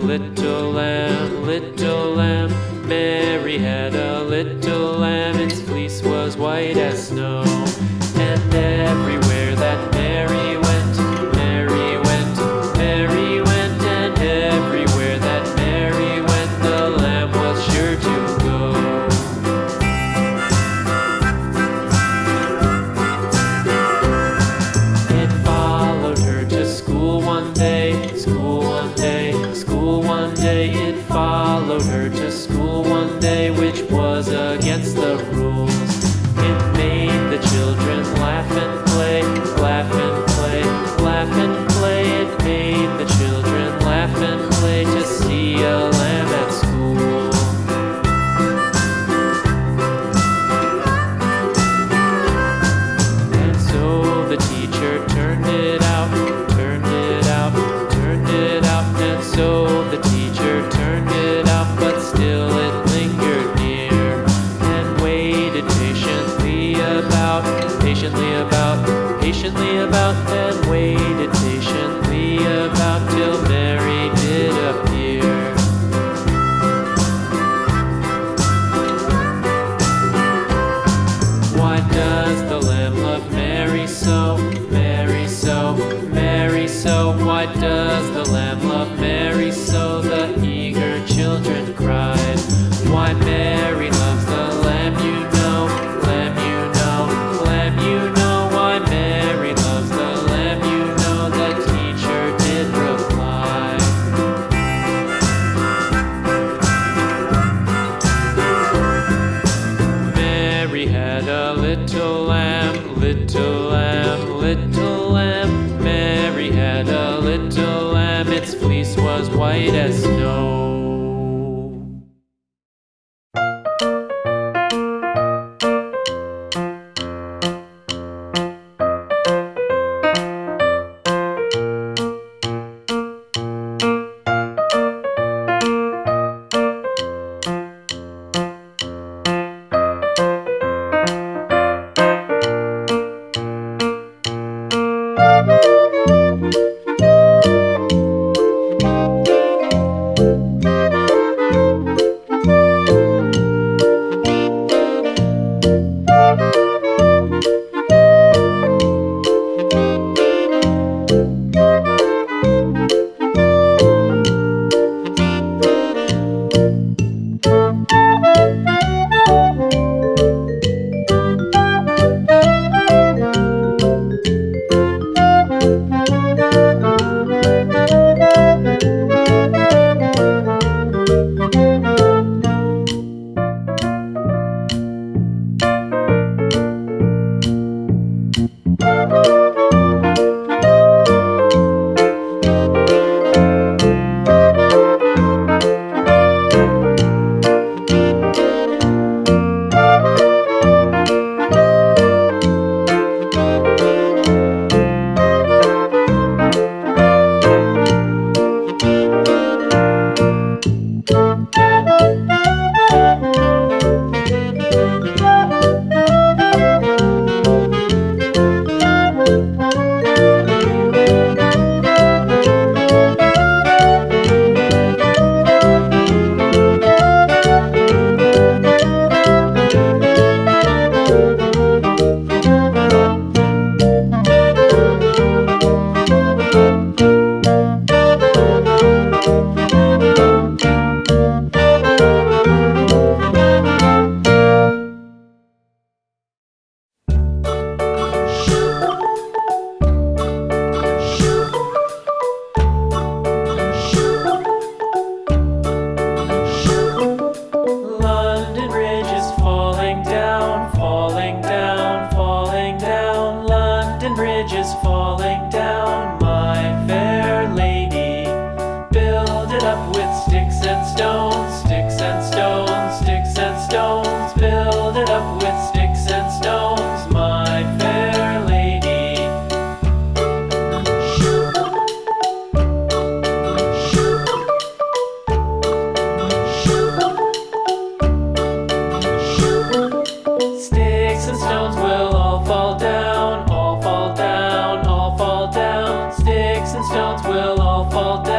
Little lamb, little lamb, Mary had a little lamb, its fleece was white as snow. And everywhere that Mary went, Mary went, Mary went, and everywhere that Mary went, the lamb was sure to go. It followed her to school one day, school one day, school one day. It followed her to school one day, which was against the rules. It made the children laugh and play, laugh and play, laugh and play. It made the children laugh and play to see a lamb at school. And so the teacher turned it out, turned it out, turned it out. And so the teacher turned it out, but still it lingered near and waited patiently about, patiently about, patiently about, and waited patiently about till Mary did appear. Why does the lamb love Mary so, Mary so, Mary so? Why does the lamb love Mary so? The eager children cried. Why Mary loves the lamb, you know, lamb, you know, lamb, you know. Why Mary loves the lamb, you know, the teacher did reply. Mary had a little lamb, little lamb, little lamb. Mary had a little lamb, its fleece was white as snow. they'll all fall down.